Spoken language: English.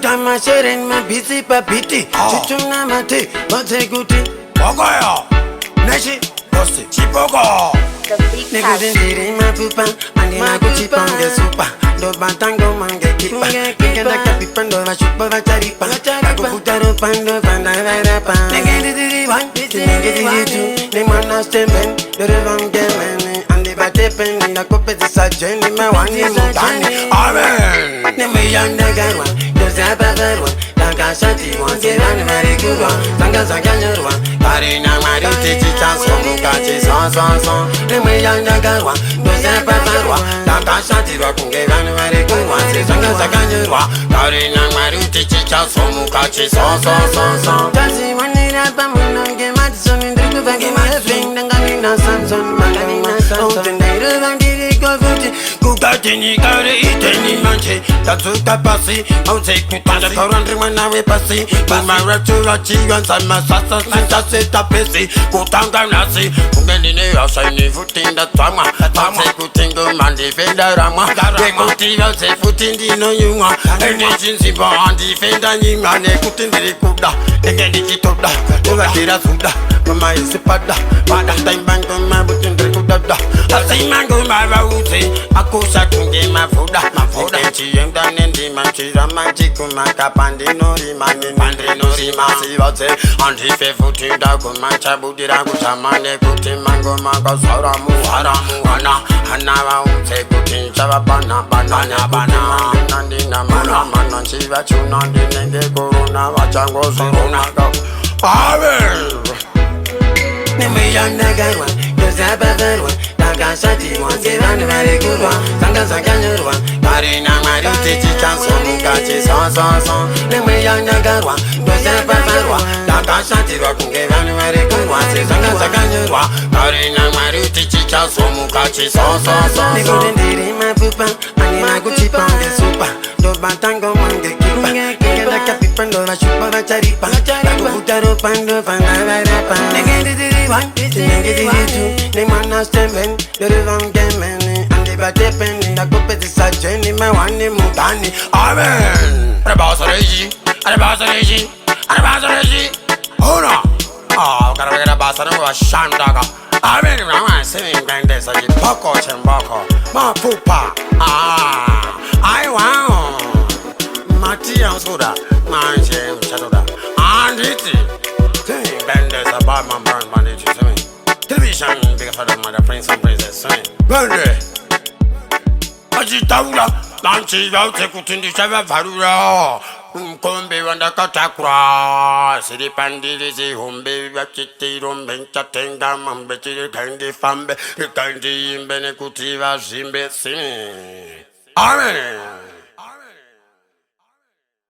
Dama sharing my busy papiti. Chichuna mate, mate guti. Bogoyo, Neshi, Bossy, Chipogo. Niggas in the my pupa, and my gucci panga super. Do bantango manga kipa. Nigga like a pipando, a chupa charipa. I go put a pando, and I rap. Nigga did it one, nigga did it two. They man are stemming, the wrong game. And the bad pen in a copy, the surgeon in my one year. Amen. Never young the guy one, just have a bad one. Like shot you want to run a very good one. Sangas a ganyer one. Karina Mario Titi Chance from Mukachi son. Never young the guy one, just have a bad one. Like shot you want to run a very good one. Sangas a ganyer one. Karina Mario Titi Chance from Mukachi son. Just see one in a bamboo and get mad son in the river. Give my thing, then got in a Samson. Manganina Samson. They don't get it go good. Kugatini got it any manche. That's what I pass. I'll take me to the current when I passy. But my rapture and some massas and just set up busy. Go down Nasi. Uganine, I'll shiny foot in the Tama. I'm a good thing to man defender. They go to the foot in the no you are. And agency bond defender. You man, a good in the Kuda. They get it up. Over here, Suda. Mama is a pada. Pada time bank on my boot in the Kuda. I say, Mango, my route. I go shot to get my food. My food. Young done in the Manchira Magic, Maka Pandino, Mandrino, Masivote, and if a foot in the Mancha Budira, Gutamane, Putin, Mango, Mango, Sora, Muhana, and now I will take Putin, Chavabana, Banana, Nandina, Mana, Shiva, Chunandi, the Corona, Wachango, Sorona. Never young the guy one, just have a bad one. Like shot you want to run a very good one. Sangas a ganyer one. Karina Mario Titi Chance from Mukachi son. Never young the guy one, just have a bad one. Like shot you want to run a very good one. Sangas a ganyer one. Karina Mario Titi Chance from Mukachi son. Nigga didn't my pupa, and my Gucci panga super. Do bantango manga kipa. Nigga like a pipando, a chupa charipa. I go put a pando, and I rap. Nigga did it one, nigga did it two. They man are stemming, the wrong game. And they bad pen in the copy, the surgeon in my one name. Amen. Rebasareji. Hold on. Oh, gotta get a bass and a shandaga. Amen. I'm saying, Grandes, I get Poco, Chemboko, Ma Pupa. I want Matia Soda, my shame, Shadowda. And it's Grandes, a bad man, burn bandage. Television, big father, mother, prince and princess. Grandes. Ajitaula, Lanchi, Kutin, the Shava Varura. Kumbe wanda katakura siri pandiri si humbe wakiti rumbe chatenga mambe chiri kandi fambe kandi imbe ne kutiva zimbe simi. Amen.